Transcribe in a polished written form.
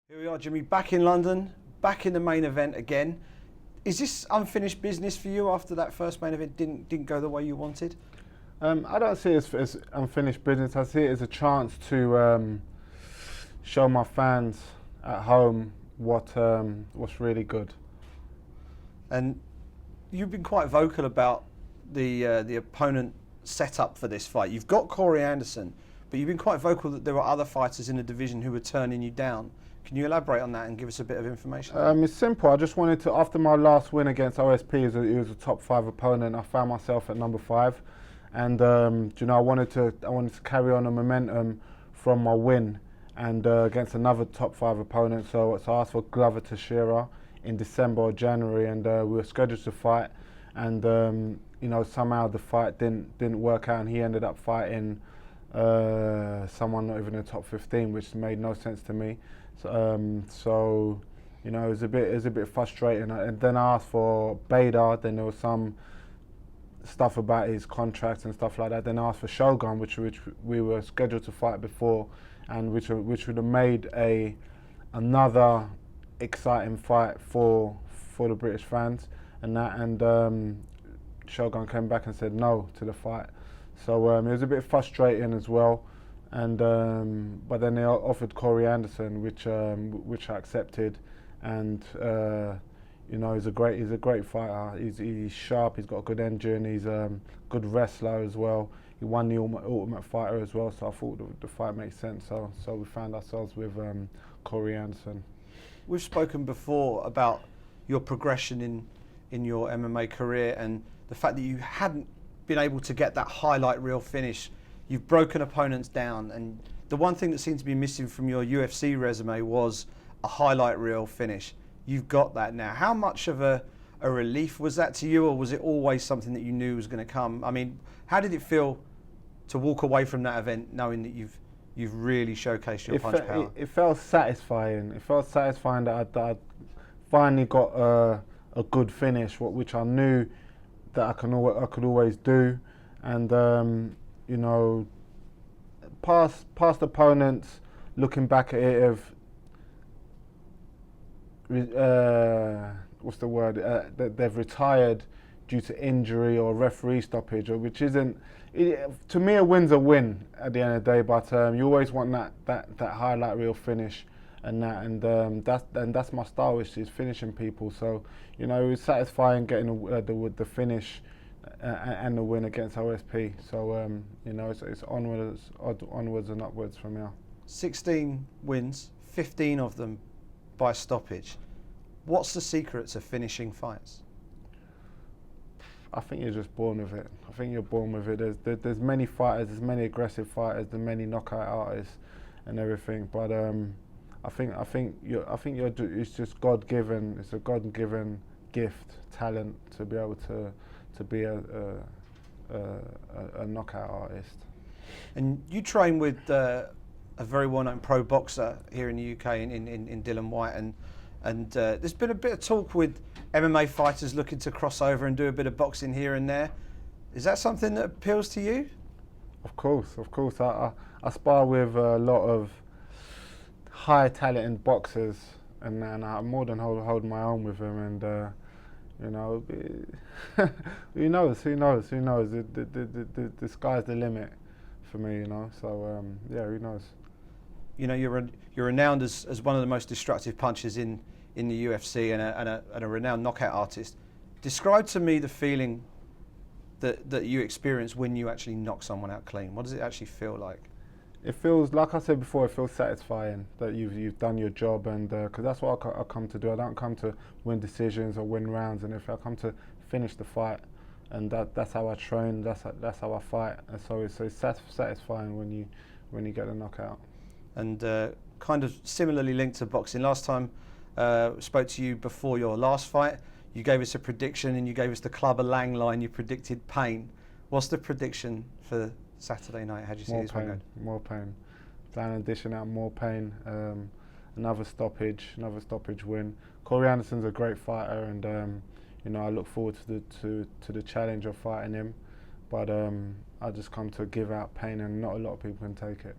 Here we are, Jimmy, back in London, back in the main event again. Is this unfinished business for you after that first main event didn't go the way you wanted? I don't see it as unfinished business. I see it as a chance to show my fans at home what's really good. And you've been quite vocal about the opponent setup for this fight. You've got Corey Anderson, but you've been quite vocal that there are other fighters in the division who were turning you down. Can you elaborate on that and give us a bit of information? It's simple. I just wanted to, after my last win against OSP, it was a top 5 opponent. I found myself at number 5, and I wanted to carry on the momentum from my win and against another top 5 opponent. So I asked for Glover Teixeira in December or January, and we were scheduled to fight, and somehow the fight didn't work out, and he ended up fighting someone not even in the top 15, which made no sense to me. So it was a bit frustrating. And then I asked for Bader. Then there was some stuff about his contract and stuff like that. Then I asked for Shogun, which we were scheduled to fight before, and which would have made another exciting fight for the British fans. And Shogun came back and said no to the fight. So it was a bit frustrating as well. And but then they offered Corey Anderson, which I accepted, and he's a great fighter. He's sharp. He's got a good engine. He's a good wrestler as well. He won the Ultimate Fighter as well, so I thought the fight makes sense. So we found ourselves with Corey Anderson. We've spoken before about your progression in your MMA career and the fact that you hadn't been able to get that highlight reel finish. You've broken opponents down, and the one thing that seemed to be missing from your UFC resume was a highlight reel finish. You've got that now. How much of a relief was that to you, or was it always something that you knew was going to come? I mean, how did it feel to walk away from that event knowing that you've really showcased your punch power? It felt satisfying. It felt satisfying that I finally got a good finish, which I knew that I could always do, and past opponents looking back at it what's the word? That they've retired due to injury or referee stoppage, or which isn't. To me, a win's a win at the end of the day. But you always want that highlight reel finish, and that's my style, which is finishing people. So it was satisfying getting the finish and the win against OSP. So it's onwards and upwards from here. 16 wins, 15 of them by stoppage. What's the secret to finishing fights? I think you're just born with it. I think you're born with it. There's many fighters, there's many aggressive fighters, there's many knockout artists and everything. But I think it's just God-given. It's a God-given gift, talent to be able to be a knockout artist. And you train with a very well-known pro boxer here in the UK, in Dylan White, and there's been a bit of talk with MMA fighters looking to cross over and do a bit of boxing here and there. Is that something that appeals to you? Of course. I spar with a lot of high talented boxers, and I more than hold my own with them, and who knows? The sky's the limit for me, So who knows? You're renowned as one of the most destructive punchers in the UFC and a renowned knockout artist. Describe to me the feeling that you experience when you actually knock someone out clean. What does it actually feel like? It feels, like I said before, it feels satisfying that you've done your job, and because that's what I come to do. I don't come to win decisions or win rounds, and if I come to finish the fight, and that's how I train. That's how I fight, and so it's satisfying when you get a knockout. And kind of similarly linked to boxing. Last time spoke to you before your last fight. You gave us a prediction, and you gave us the Clubber Lang line. You predicted pain. What's the prediction for Saturday night? How do you see this one going? More pain. Plan on dishing out more pain. Another stoppage win. Corey Anderson's a great fighter, and I look forward to the challenge of fighting him. But I just come to give out pain, and not a lot of people can take it.